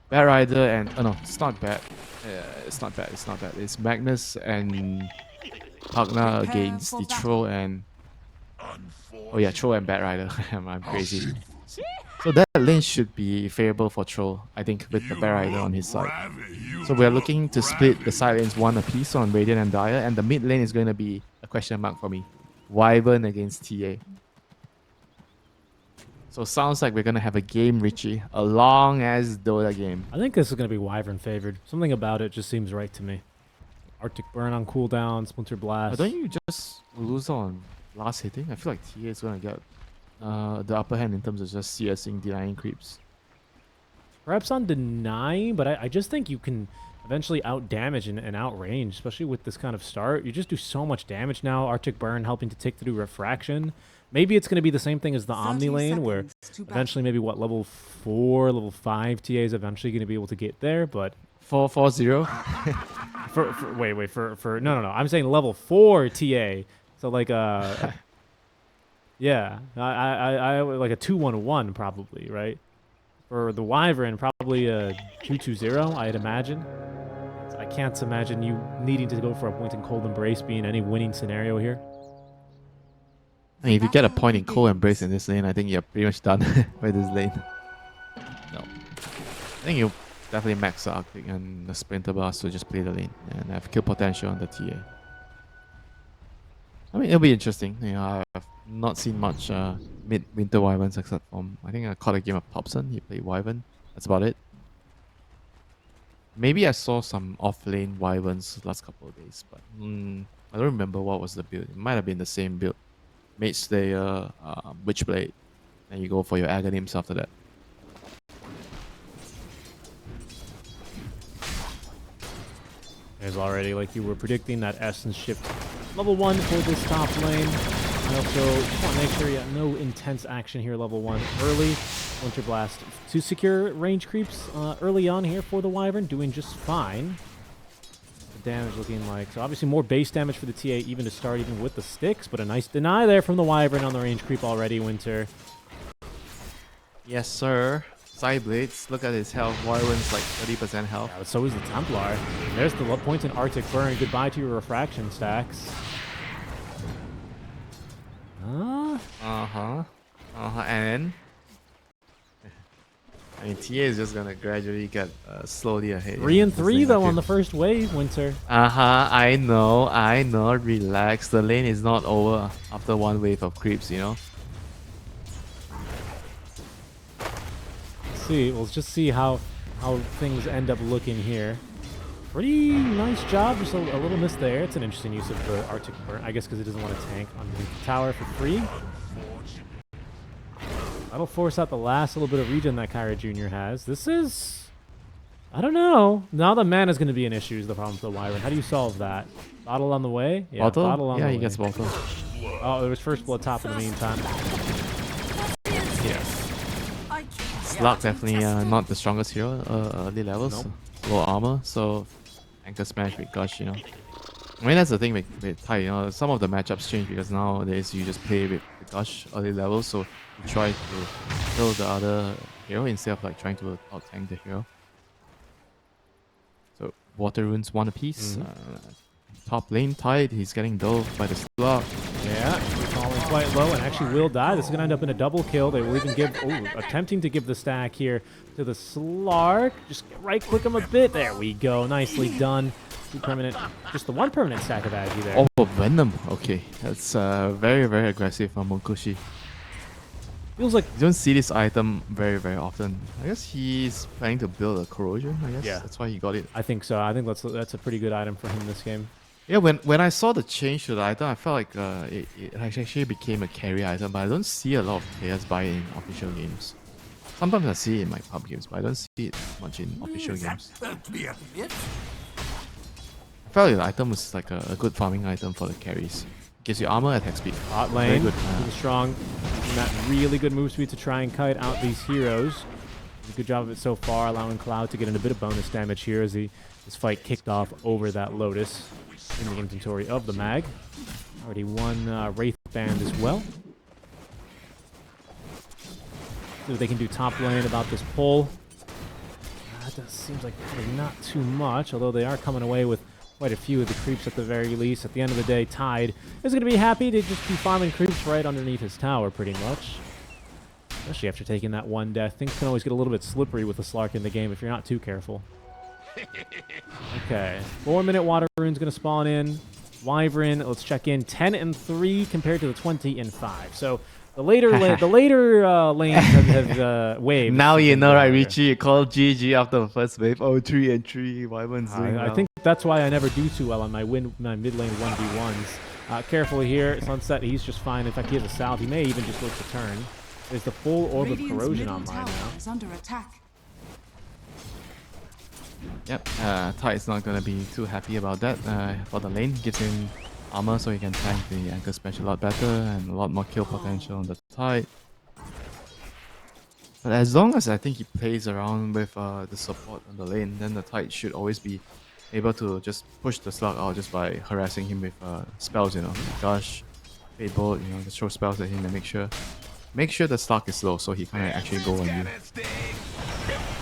Bad Rider and oh no, it's not bad. It's not bad. It's not bad. It's Magnus and Hagna against the Troll and oh yeah, Troll and Bad Rider. I'm crazy. So that lane should be favorable for Troll, I think, with the Bad Rider on his side. So we're looking to split the side lanes one apiece on Radiant and Dire, and the mid lane is going to be a question mark for me. Wyvern against TA. So sounds like we're gonna have a game, Richie. A long as Dota game. I think this is going to be Wyvern favored. Something about it just seems right to me. Arctic Burn on cooldown, Splinter Blast. But don't you just lose on last hitting? I feel like TA is gonna get the upper hand in terms of just CSing, denying creeps. Perhaps on denying, but I just think you can eventually out damage and outrange, especially with this kind of start. You just do so much damage now. Arctic Burn helping to tick through Refraction. Maybe it's going to be the same thing as the Omni lane, where eventually maybe what, level 4, level 5 TA is eventually going to be able to get there, but 4-4-0. no. I'm saying level 4 TA. So like yeah, I like a 2-1-1 probably, right? For the Wyvern, probably a 2-2-0, I'd imagine. I can't imagine you needing to go for a point in Cold Embrace being any winning scenario here. I mean, if you get a point in Cold Embrace in this lane, I think you're pretty much done with this lane. No. I think you definitely max the Arctic and the Splinter Blast to just play the lane and have kill potential on the TA. I mean, it'll be interesting. You know, I've not seen much mid-winter Wyverns except from, I think I caught a game of Popson. He played Wyvern. That's about it. Maybe I saw some off-lane Wyverns last couple of days, but I don't remember what was the build. It might have been the same build. Mage Slayer, Witchblade, and you go for your Aghanim's after that. There's already, like you were predicting, that Essence shift level 1 for this top lane. I also just want to make sure you have no intense action here level 1 early. Winter Blast to secure range creeps early on here for the Wyvern, doing just fine. The damage looking like, so obviously more base damage for the TA even to start, even with the sticks, but a nice deny there from the Wyvern on the range creep already, Winter. Yes, sir. Side Blades, look at his health. Wyvern's like 30% health. Yeah, but so is the Templar. There's the low point in Arctic Burn. Goodbye to your refraction stacks. And I mean, TA is just gonna gradually get slowly ahead. 3 and 3 though on the first wave, Winter. I know. Relax. The lane is not over after one wave of creeps, you know. We'll just see how things end up looking here. Pretty nice job, just a little miss there. It's an interesting use of the Arctic Burn, I guess, because it doesn't want to tank underneath the tower for free. That'll force out the last little bit of regen that Kyra Jr. has. This is, I don't know. Now the mana's going to be an issue is the problem for the Wyvern. How do you solve that? Bottle on the way? Yeah, bottle? Bottle on the way. Yeah, he gets bottle. Oh, there was first blood top in the meantime. Yes. Slug definitely not the strongest hero early levels. Nope. Low armor, so anchor smash with gush, you know. I mean, that's the thing with Tide, you know, some of the matchups change because nowadays you just play with gush early levels, so you try to kill the other hero instead of like trying to out-tank the hero. So water runes one apiece. Top lane Tide, he's getting dove by the Slug. Yeah, falling quite low and actually will die. This is going to end up in a double kill. They will even give, attempting to give the stack here to the Slark. Just right click him a bit. There we go. Nicely done. 2 permanent, just the 1 permanent stack of Agi there. Oh, Venom. Okay, that's very, very aggressive from Monkushi. Feels like you don't see this item very, very often. I guess he's planning to build a corrosion. I guess that's why he got it. I think so. I think that's a pretty good item for him this game. Yeah, when I saw the change to the item, I felt like it actually became a carry item, but I don't see a lot of players buy it in official games. Sometimes I see it in my pub games, but I don't see it much in official games. I felt like the item was like a good farming item for the carries. Gives you armor, attack speed. Hot lane, really strong. Using that really good move speed to try and kite out these heroes. Does a good job of it so far, allowing Cloud to get in a bit of bonus damage here as this fight kicked off over that Lotus in the inventory of the mag. Already one Wraith Band as well. See what they can do top lane about this pull. seems like probably not too much, although they are coming away with quite a few of the creeps at the very least. At the end of the day, Tide is going to be happy to just be farming creeps right underneath his tower, pretty much. Especially after taking that one death. Things can always get a little bit slippery with the Slark in the game if you're not too careful. Okay, 4-minute water rune's going to spawn in. Wyvern, let's check in. 10 and 3 compared to the 20 and 5. So the later lanes have waved. Now you know, right, Richie? You called GG after the first wave. Oh, 3 and 3. Wyvern's doing well. I think that's why I never do too well on my mid lane 1v1s. Careful here. Sunset, he's just fine. In fact, he has a salve. He may even just look to turn. There's the full orb of corrosion online now. Is under attack. Yep, Tide's not gonna be too happy about that. For the lane, gives him armor so he can tank the anchor smash a lot better and a lot more kill potential on the Tide. But as long as I think he plays around with the support on the lane, then the Tide should always be able to just push the slug out just by harassing him with spells, you know, Gush, Fade Bolt, you know, just throw spells at him and make sure the slug is low so he can't actually go on you.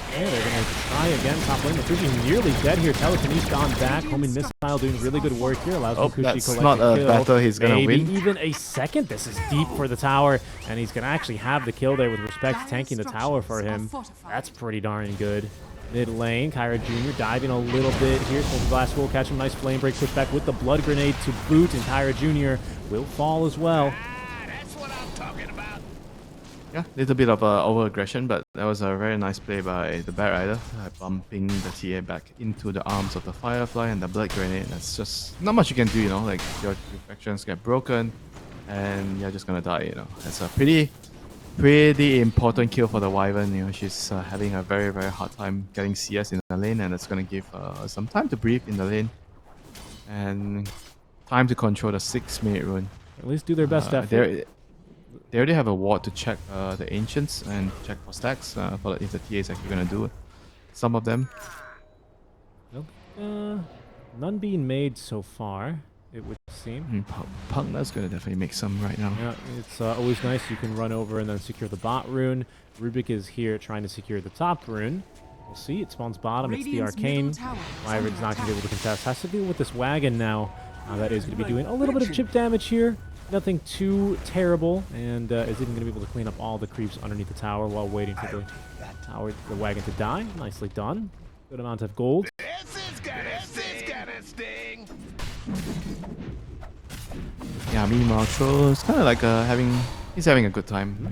Okay, they're going to try again. Top lane, Kushi nearly dead here. Telekinesis gone back. Homing Missile doing really good work here. Allows Kushi that's collect not a kill. battle he's going to Maybe win. even a second. This is deep for the tower, and he's going to actually have the kill there with respect to tanking the tower for him. That's pretty darn good. Mid lane, Kyra Jr. diving a little bit here. Sultan Blast will catch him. Nice flame break. Push back with the blood grenade to boot, and Kyra Jr. will fall as well. Yeah, little bit of over-aggression, but that was a very nice play by the Bat Rider, bumping the TA back into the arms of the Firefly and the Blood Grenade. That's just not much you can do, you know, like your reflections get broken and you're just gonna die, you know. That's a pretty important kill for the Wyvern, you know. She's having a very hard time getting CS in the lane, and it's gonna give some time to breathe in the lane and time to control the 6-minute rune. At least do their best effort. They already have a ward to check the Ancients and check for stacks for if the TA is actually going to do it. Some of them. None being made so far, it would seem. Pugna's going to definitely make some right now. Yeah, it's always nice. You can run over and then secure the bot rune. Rubik is here trying to secure the top rune. We'll see. It spawns bottom. It's the Arcane. Wyvern's not going to be able to contest. Has to deal with this wagon now. That is going to be doing a little bit of chip damage here. Nothing too terrible, and is even going to be able to clean up all the creeps underneath the tower while waiting for the wagon to die. Nicely done. Good amount of gold. Yeah, meanwhile, Troll's kind of like he's having a good time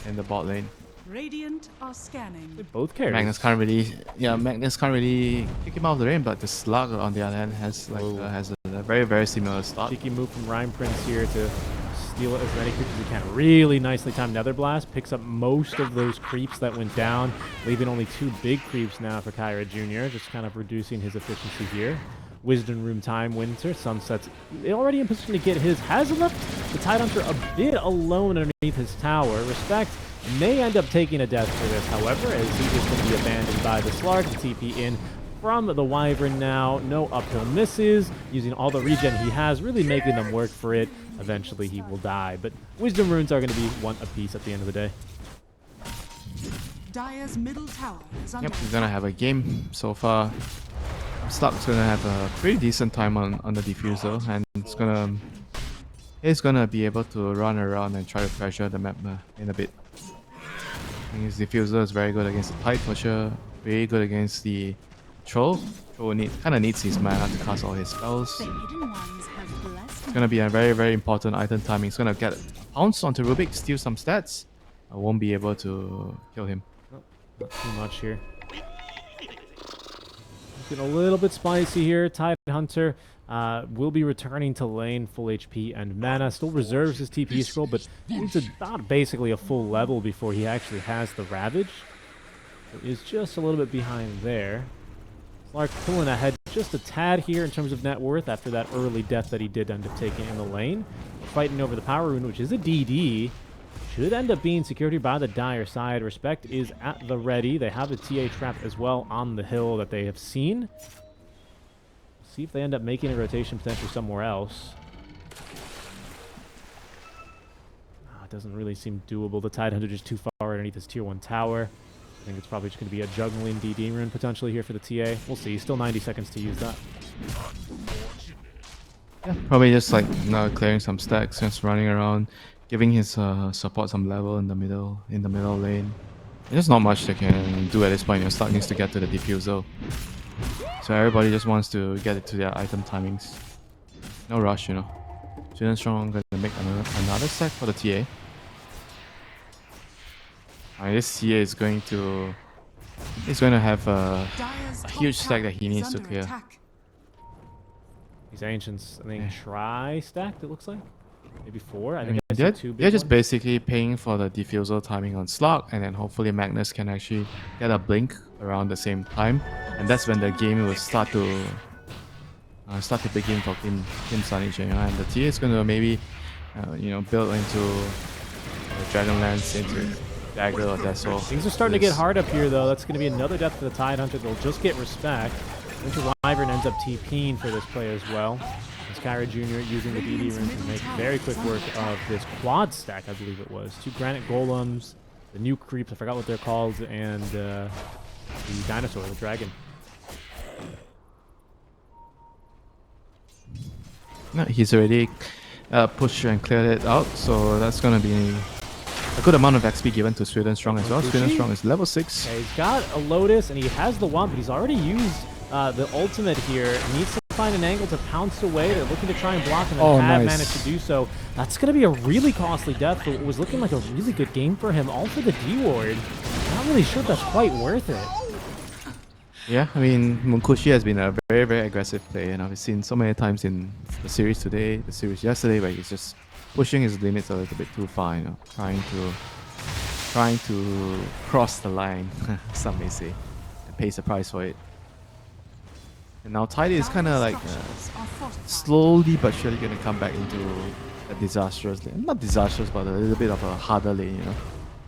in the bot lane. Radiant are scanning. They both carries. Magnus can't really kick him out of the lane, but the Slug on the other hand has a very similar start. Cheeky move from Rhyme Prince here to steal as many creeps as he can. Really nicely timed Nether Blast. Picks up most of those creeps that went down, leaving only 2 big creeps now for Kyra Jr., just kind of reducing his efficiency here. Wisdom Room time, Winter, Sunset's already in position to get his. Has left the Tidehunter a bit alone underneath his tower. Respect may end up taking a death for this, however, as he is going to be abandoned by the Slark. TP in from the Wyvern now. No uphill misses. Using all the regen he has, really making them work for it. Eventually he will die, but Wisdom Runes are going to be 1 apiece at the end of the day. Dire's middle tower is under Yep, he's gonna have a game so far. Slug's gonna have a pretty decent time on the diffuser, and he's gonna be able to run around and try to pressure the map in a bit. I think his diffuser is very good against the Tide for sure. Very good against the Troll. Troll kind of needs his mana to cast all his spells. It's gonna be a very important item timing. He's gonna get a pounce onto Rubik, steal some stats. I won't be able to kill him. Not too much here. Getting a little bit spicy here. Tidehunter will be returning to lane full HP and mana. Still reserves his TP scroll, but needs about basically a full level before he actually has the Ravage. So is just a little bit behind there. Slark pulling ahead just a tad here in terms of net worth after that early death that he did end up taking in the lane. Fighting over the Power Rune, which is a DD. Should end up being secured here by the Dire side. Respect is at the ready. They have the TA trap as well on the hill that they have seen. See if they end up making a rotation potentially somewhere else. It doesn't really seem doable. The Tidehunter just too far underneath his tier 1 tower. I think it's probably just going to be a juggling DD rune potentially here for the TA. We'll see. Still 90 seconds to use that. Yeah, probably just like clearing some stacks, just running around, giving his support some level in the middle lane. There's not much they can do at this point. Your Stark needs to get to the diffuser. So everybody just wants to get it to their item timings. No rush, you know. Student Strong gonna make another stack for the TA. This TA is going to have a huge stack that he needs to clear. These Ancients, I think, tri-stacked, it looks like. Maybe 4. I think they're just basically paying for the diffusal timing on Slug, and then hopefully Magnus can actually get a blink around the same time, and that's when the game will start to begin for Klim Sani4, and the TA is going to maybe build into Dragonlance, into Dagger or Dazzle. Things are starting to get hard up here, though. That's going to be another death for the Tidehunter. They'll just get respect. Winter Wyvern ends up TPing for this play as well. As Kyra Jr. using the DD rune to make very quick work of this quad stack, I believe it was. 2 Granite Golems, the new creeps, I forgot what they're called, and the dinosaur, the dragon. No, he's already pushed and cleared it out, so that's going to be a good amount of XP given to Sweden Strong as well. Sweden Strong is level 6. Okay, he's got a Lotus, and he has the wand, but he's already used the ultimate here. He needs to find an angle to pounce away. They're looking to try and block him, and have managed to do so. That's going to be a really costly death, but it was looking like a really good game for him, all for the D-Ward. Not really sure if that's quite worth it. Yeah, I mean, Munkushi has been a very, very aggressive player, and I've seen so many times in the series today, the series yesterday, where he's just pushing his limits a little bit too far, trying to cross the line, some may say, and pays the price for it. And now Tidy is kind of like slowly but surely going to come back into a disastrous lane. Not disastrous, but a little bit of a harder lane,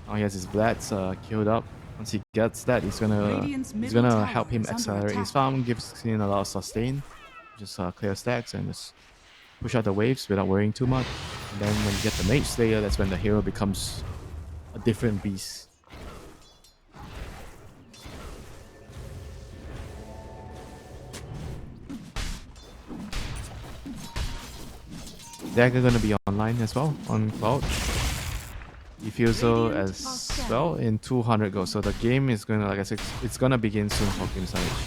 Now he has his Vlads killed up. Once he gets that, he's gonna help him accelerate his farm, gives him a lot of sustain, just clear stacks and just push out the waves without worrying too much. And then when you get the Mage Slayer, that's when the hero becomes a different beast. Dagger gonna be online as well on Cloud. Diffusal as well in 200 gold. So the game is gonna, like I said, it's gonna begin soon for Klim Sani4.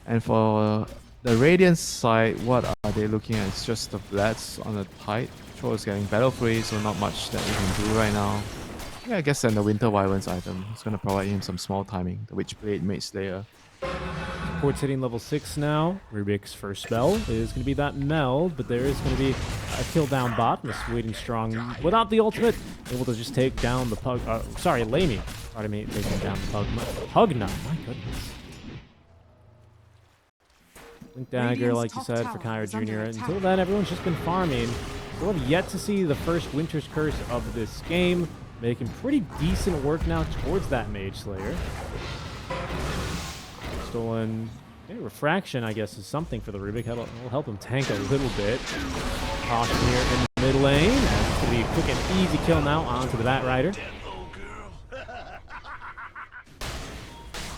And for the Radiant side, what are they looking at? It's just the Vlads on the Tide. Troll is getting battle free, so not much that we can do right now. Yeah, I guess then the Winter Wyvern's item. It's gonna provide him some small timing. The Witchblade, Mage Slayer. Port's hitting level 6 now. Rubik's first spell is going to be that meld, but there is going to be a kill down bot. And Sweden Strong, without the ultimate, able to just take down the Pug. Sorry, Lamy. Pardon me, taking down the Pugna. My goodness. Link Dagger, like you said, for Kyra Jr. Until then, everyone's just been farming. We'll have yet to see the first Winter's Curse of this game. Making pretty decent work now towards that Mage Slayer. Stolen refraction, I guess, is something for the Rubik. It'll help him tank a little bit. Caution here in the mid lane. It's going to be a quick and easy kill now onto the Bat Rider.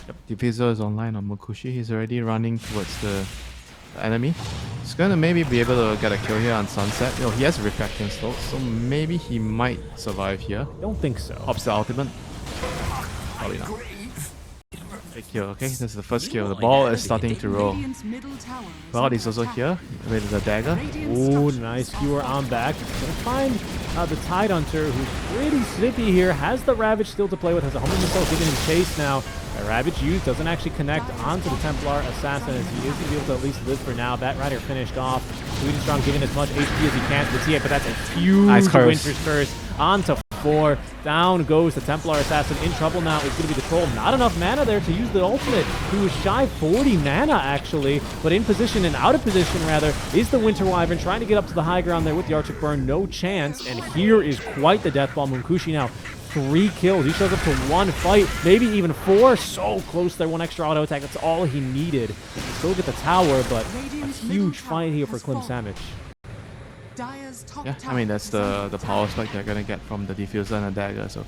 Yep, Diffusor is online on Munkushi. He's already running towards the enemy. He's going to maybe be able to get a kill here on Sunset. He has a refraction slope, so maybe he might survive here. Don't think so. Hops the ultimate. Probably not. Big kill, okay? This is the first kill. The ball is starting to roll. Cloud is also here with the dagger. Oh, nice skewer on back. Gonna find the Tidehunter, who's pretty snippy here. Has the Ravage still to play with. Has a Humble Missile giving him chase now. Ravage used doesn't actually connect onto the Templar Assassin, as he is going to be able to at least live for now. Bat Rider finished off. Sweden Strong giving as much HP as he can to the TA, but that's a huge Winter's Curse onto 4. Down goes the Templar Assassin. In trouble now is going to be the Troll. Not enough mana there to use the ultimate. He was shy 40 mana actually, but in position and out of position rather is the Winter Wyvern trying to get up to the high ground there with the Arctic Burn. No chance, and here is quite the death ball. Munkushi now 3 kills. He shows up to 1 fight, maybe even 4. So close there. 1 extra auto attack. That's all he needed. Still get the tower, but a huge fight here for Klim Sani4. Yeah, I mean, that's the power spike they're gonna get from the Diffuser and the dagger. So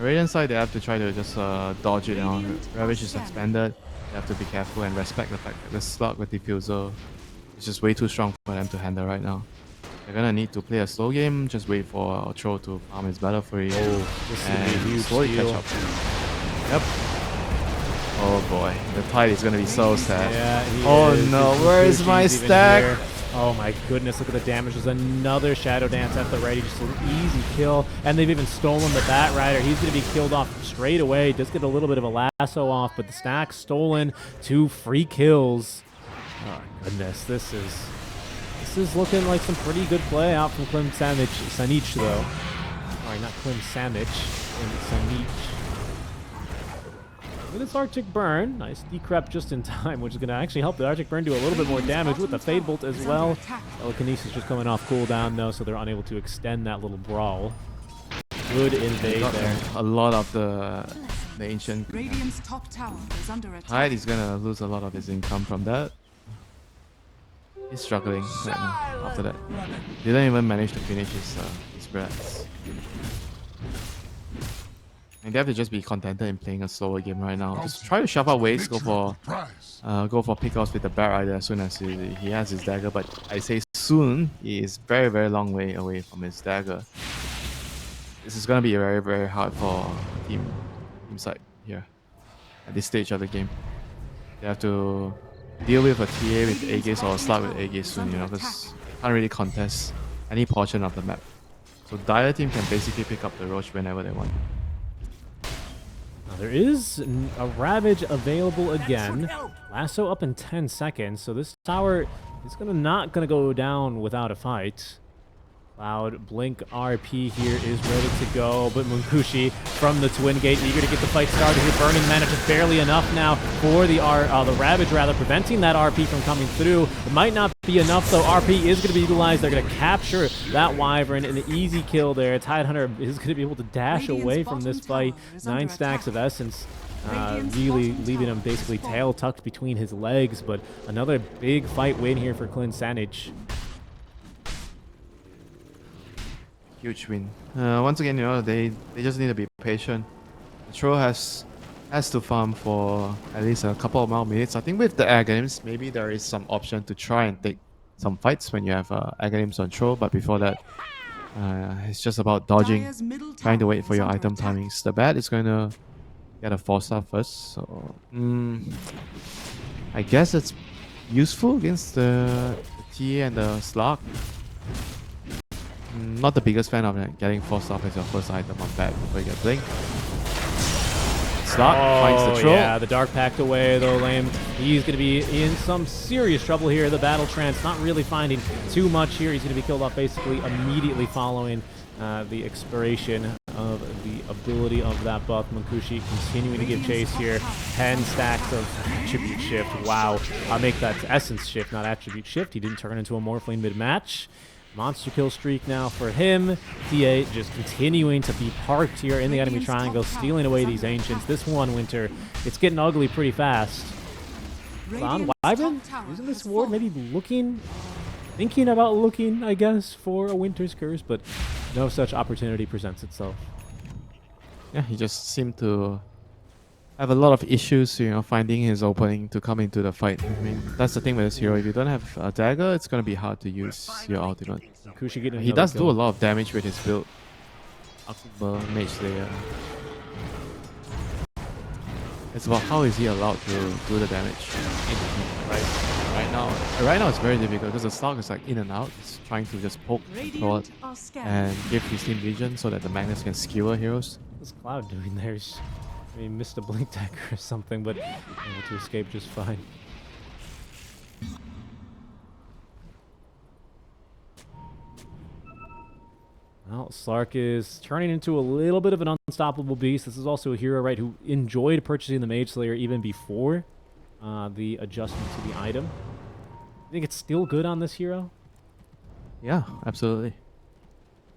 Radiant side, they have to try to just dodge it. Ravage is expanded. They have to be careful and respect the fact that the slug with diffuser is just way too strong for them to handle right now. They're gonna need to play a slow game. Just wait for Troll to farm his battle for you This and is a huge slowly catch steal. up. Yep. Oh boy, the tide is gonna be so sad. Yeah, he Oh is. no, His where is Mukushi's my even stack? here. Oh my goodness, look at the damage. There's another Shadow Dance at the ready. Just an easy kill. And they've even stolen the Bat Rider. He's going to be killed off straight away. Does get a little bit of a lasso off, but the stack stolen. 2 free kills. Oh goodness, this is looking like some pretty good play out from Klim Sani4 though. Sorry, not Klim Sani4, Klim Sani4. With its Arctic Burn, nice decrep just in time, which is going to actually help the Arctic Burn do a little bit more damage with the Fade Bolt as well. Telekinesis just coming off cooldown though, so they're unable to extend that little brawl. Good invade there. A lot of the ancient Radiant's top tower is under attack. Tide is gonna lose a lot of his income from that. He's struggling right now after that. Didn't even manage to finish his breaths. And they have to just be contented in playing a slower game right now. Just try to shove out ways, go for pickoffs with the Bat Rider as soon as he has his dagger. But I say soon, he is very, very long way away from his dagger. This is gonna be very, very hard for team side here at this stage of the game. They have to deal with a TA with Aegis or a slug with Aegis soon, because can't really contest any portion of the map. So Dire team can basically pick up the Roach whenever they want. Now, there is a Ravage available again. Lasso up in 10 seconds, so this tower is not gonna go down without a fight. Cloud Blink RP here is ready to go, but Munkushi from the Twin Gate eager to get the fight started here. Burning Mana just barely enough now for the Ravage, rather, preventing that RP from coming through. It might not be enough though. RP is going to be utilized. They're going to capture that Wyvern. An easy kill there. Tidehunter is going to be able to dash away from this fight. 9 stacks of Essence. Really leaving him basically tail tucked between his legs, but another big fight win here for Klim Sani4. Huge win. Once again, they just need to be patient. The Troll has to farm for at least a couple of more minutes. I think with the Aghanim's, maybe there is some option to try and take some fights when you have Aghanim's on Troll, but before that, it's just about dodging, trying to wait for your item timings. The Bat is going to get a 4-star first, so I guess it's useful against the TA and the Slug. Not the biggest fan of getting 4-star as your first item on Bat before you get Blink. Slug finds the Troll. Yeah, the Dark Pact away though, Lame. He's going to be in some serious trouble here. The Battle Trance not really finding too much here. He's going to be killed off basically immediately following the expiration of the ability of that buff. Munkushi continuing to give chase here. 10 stacks of Attribute Shift. Wow. I'll make that Essence Shift, not Attribute Shift. He didn't turn into a Morphling mid-match. Monster kill streak now for him. TA just continuing to be parked here in the enemy triangle, stealing away these Ancients. This one, Winter, it's getting ugly pretty fast. On Wyvern, using this ward, maybe thinking about looking, I guess, for a Winter's Curse, but no such opportunity presents itself. Yeah, he just seemed to have a lot of issues, finding his opening to come into the fight. I mean, that's the thing with this hero. If you don't have a dagger, it's gonna be hard to use your ultimate. He does do a lot of damage with his build. Akbar, Mage Slayer. It's about how is he allowed to do the damage in the team, right now it's very difficult because the Slug is like in and out. It's trying to just poke forward and give his team vision so that the Magnus can skewer heroes. What's Cloud doing there? He missed a Blink dagger or something, but able to escape just fine. Well, Slark is turning into a little bit of an unstoppable beast. This is also a hero, right, who enjoyed purchasing the Mage Slayer even before the adjustment to the item. I think it's still good on this hero. Yeah, absolutely.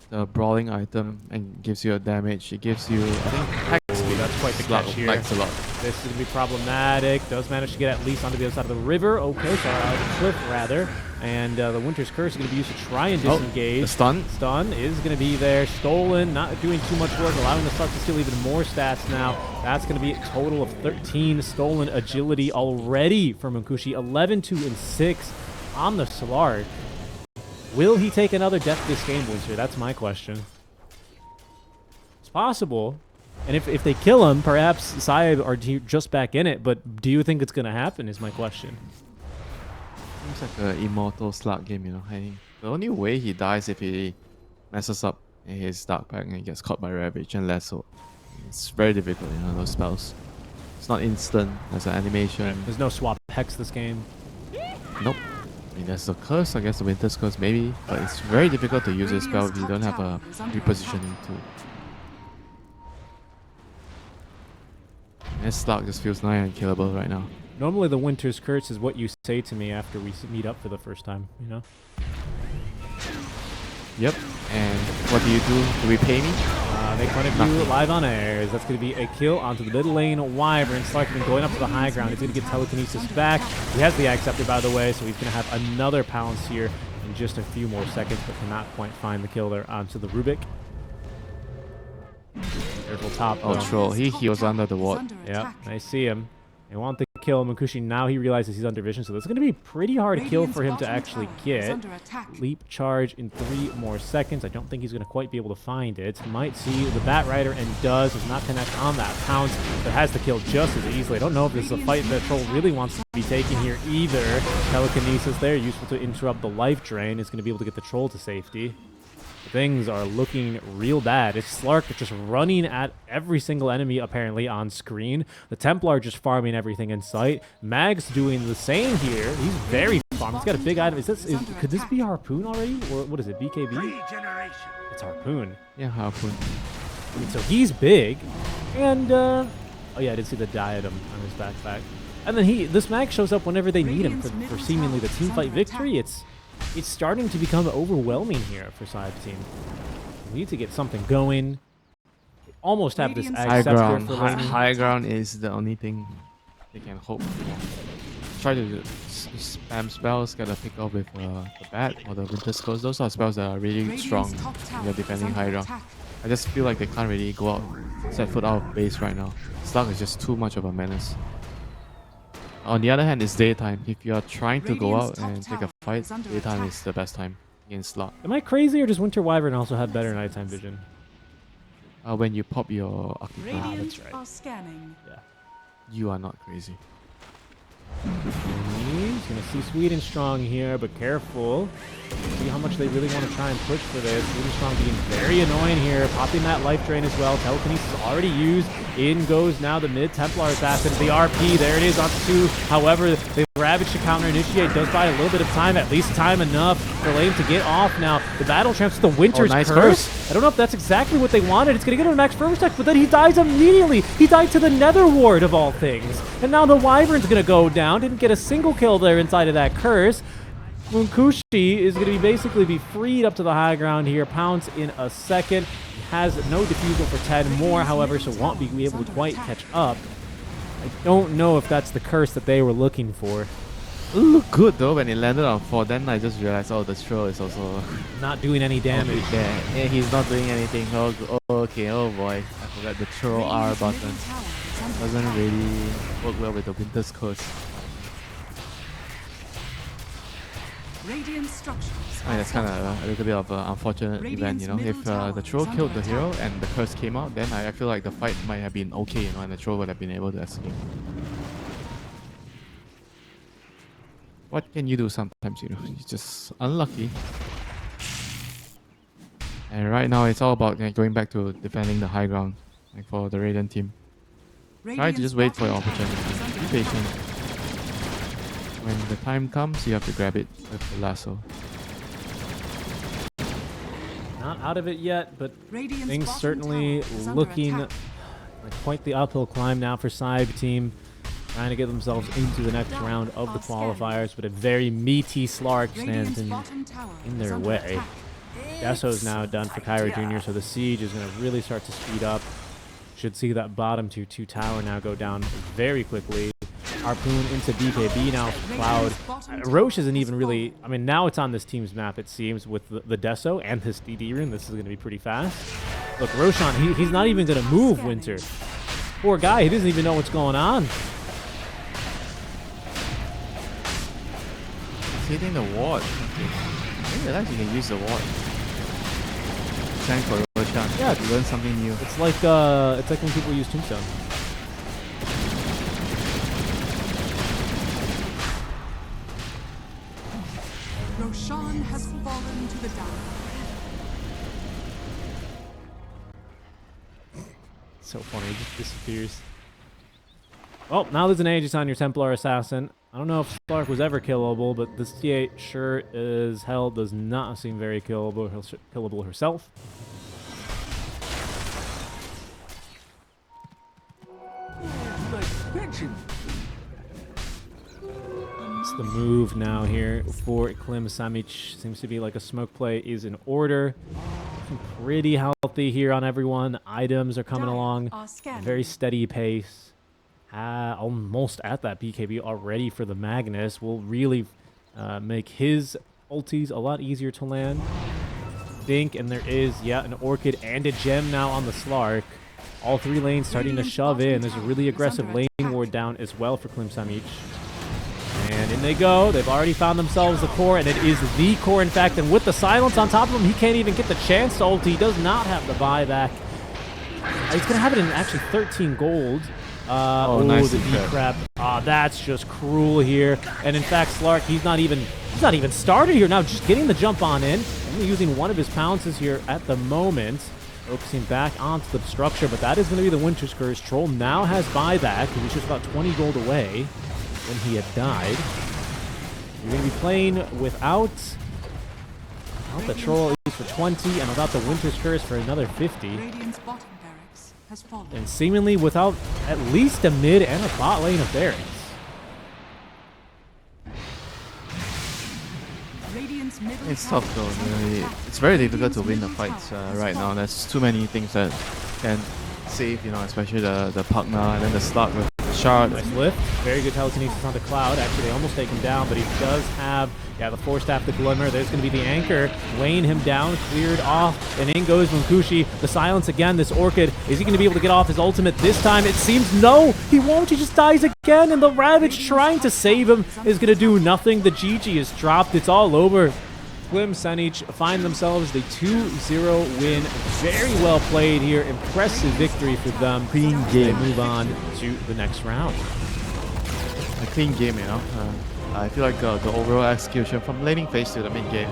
The brawling item and gives you a damage. It gives you, I think, hack speed. That's quite the catch here. Likes a lot. This is going to be problematic. Does manage to get at least onto the other side of the river. Okay, sorry, out of the cliff rather. And the Winter's Curse is going to be used to try and disengage. The stun. Stun is going to be there. Stolen, not doing too much work, allowing the Slark to steal even more stats now. That's going to be a total of 13 stolen agility already for Munkushi. 11, 2, and 6 on the Slark. Will he take another death this game, Winter? That's my question. It's possible. And if they kill him, perhaps SIBE are just back in it. But do you think it's going to happen is my question. Seems like an immortal slug game, you know. The only way he dies if he messes up in his dark pack and he gets caught by Ravage and Lasso. It's very difficult, you know, those spells. It's not instant. There's an animation. There's no swap hex this game. Nope. I mean, there's the curse, I guess the Winter's Curse maybe, but it's very difficult to use this spell if you don't have a repositioning tool. This slug just feels nigh unkillable right now. Normally the Winter's Curse is what you say to me after we meet up for the first time, you know? Yep. And what do you do to repay me? Make fun of you live on airs. That's going to be a kill onto the mid lane. Wyvern Slarkman going up to the high ground. He's going to get telekinesis back. He has the Acceptor, by the way, so he's going to have another pounce here in just a few more seconds, but cannot quite find the kill there onto the Rubik. Careful top. Oh, troll. He was under the ward. Yep, I see him. They want the kill. Munkushi, now he realizes he's under vision, so this is going to be a pretty hard kill for him to actually get. Leap charge in 3 more seconds. I don't think he's going to quite be able to find it. Might see the Bat Rider and does not connect on that pounce, but has the kill just as easily. I don't know if this is a fight that Troll really wants to be taking here either. Telekinesis there, useful to interrupt the life drain, is going to be able to get the Troll to safety. Things are looking real bad. It's Slark just running at every single enemy apparently on screen. The Templar just farming everything in sight. Mag's doing the same here. He's very farmed. He's got a big item. Could this be Harpoon already? Or what is it, BKB? It's Harpoon. Yeah, Harpoon. I mean, so he's big. And, oh yeah, I did see the diadem on his backpack. And then this Mag shows up whenever they need him for seemingly the teamfight victory. It's starting to become overwhelming here for SIBE team. We need to get something going. We almost have this high Acceptor ground. for laning. High ground is the only thing they can hope for. Try to spam spells, get a pick off with the Bat or the Winter's Curse. Those are spells that are really strong when you're defending high ground. I just feel like they can't really go out, set foot out of base right now. Slug is just too much of a menace. On the other hand, it's daytime. If you are trying to go out and take a fight, daytime is the best time against Slug. Am I crazy, or does Winter Wyvern also have better nighttime vision? When you pop your Occupy. That's right. Yeah. You are not crazy. He's going to see Sweet and Strong here, but careful. See how much they really want to try and push for this. Sweet and Strong being very annoying here, popping that life drain as well. Telekinesis already used. In goes now the mid Templar Assassin. The RP, there it is onto 2. However, the Ravage to counter initiate does buy a little bit of time, at least time enough for Lane to get off now. The battle tramps the Winter's Curse. I don't know if that's exactly what they wanted. It's going to get him max first attack, but then he dies immediately. He died to the Nether Ward of all things. And now the Wyvern's going to go down. Didn't get a single kill there inside of that curse. Munkushi is going to basically be freed up to the high ground here. Pounce in a second. He has no defusal for 10 more, however, so won't be able to quite catch up. I don't know if that's the curse that they were looking for. It looked good though when it landed on 4. Then I just realized, oh, the troll is also not doing any damage. Yeah, he's not doing anything. Oh, okay. Oh boy, I forgot the troll R button. Doesn't really work well with the Winter's Curse. That's kind of a little bit of an unfortunate event, you know. If the troll killed the hero and the curse came out, then I feel like the fight might have been okay, you know, and the troll would have been able to escape. What can you do sometimes, you know? You're just unlucky. And right now, it's all about going back to defending the high ground, like for the Radiant team. Try to just wait for your opportunity. Be patient. When the time comes, you have to grab it with the lasso. Not out of it yet, but things certainly looking like quite the uphill climb now for SIBE team. Trying to get themselves into the next round of the qualifiers, but a very meaty Slark stands in their way. Deso is now done for Kyra Jr., so the siege is going to really start to speed up. Should see that bottom tier 2 tower now go down very quickly. Harpoon into BKB now. Cloud. Roche isn't even really. I mean, now it's on this team's map, it seems, with the Deso and this DD rune. This is going to be pretty fast. Look, Roshan, he's not even going to move Winter. Poor guy, he doesn't even know what's going on. He's hitting the ward. Okay. I didn't realize you can use the ward. Thanks for Roshan. Yeah, you learn something new. It's like when people use Tombstone. Roshan has fallen to the dark. So funny, he just disappears. Oh, now there's an Aegis on your Templar Assassin. I don't know if Slark was ever killable, but this T8 sure as hell does not seem very killable herself. It's the move now here for Klim Sani4. Seems to be like a smoke play is in order. Pretty healthy here on everyone. Items are coming along. Very steady pace. Almost at that BKB already for the Magnus. Will really make his ultis a lot easier to land. Think, and there is, yeah, an Orchid and a Gem now on the Slark. All three lanes starting to shove in. There's a really aggressive lane ward down as well for Klim Sani4. And in they go. They've already found themselves the core, and it is the core, in fact. And with the silence on top of him, he can't even get the chance to ult. He does not have the buyback. He's going to have it in actually 13 gold. Nice the D-Crab. That's just cruel here. And in fact, Slark, he's not even started here now, just getting the jump on in. Only using one of his pounces here at the moment. Focusing back onto the structure, but that is going to be the Winter's Curse. Troll now has buyback. He was just about 20 gold away when he had died. You're going to be playing without the Troll at least for 20, and without the Winter's Curse for another 50. And seemingly without at least a mid and a bot lane of barracks. It's tough though. You know, it's very difficult to win the fights right now. There's too many things that can save, you know, especially the Pugna and then the start with the shard. Nice lift. Very good telekinesis on the Cloud. Actually, they almost take him down, but he does have, the Force Staff, the Glimmer. There's going to be the anchor, weighing him down, cleared off, and in goes Munkushi. The silence again, this Orchid. Is he going to be able to get off his ultimate this time? It seems no, he won't. He just dies again, and the Ravage trying to save him is going to do nothing. The GG is dropped. It's all over. Klim Sani4 find themselves the 2-0 win. Very well played here. Impressive victory for them. Clean game. They move on to the next round. A clean game, you know. I feel like the overall execution from laning phase to the mid game,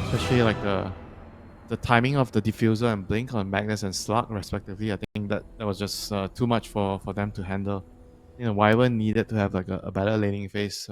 especially like the timing of the diffuser and blink on Magnus and Slug respectively, I think that was just too much for them to handle. You know, Wyvern needed to have like a better laning phase.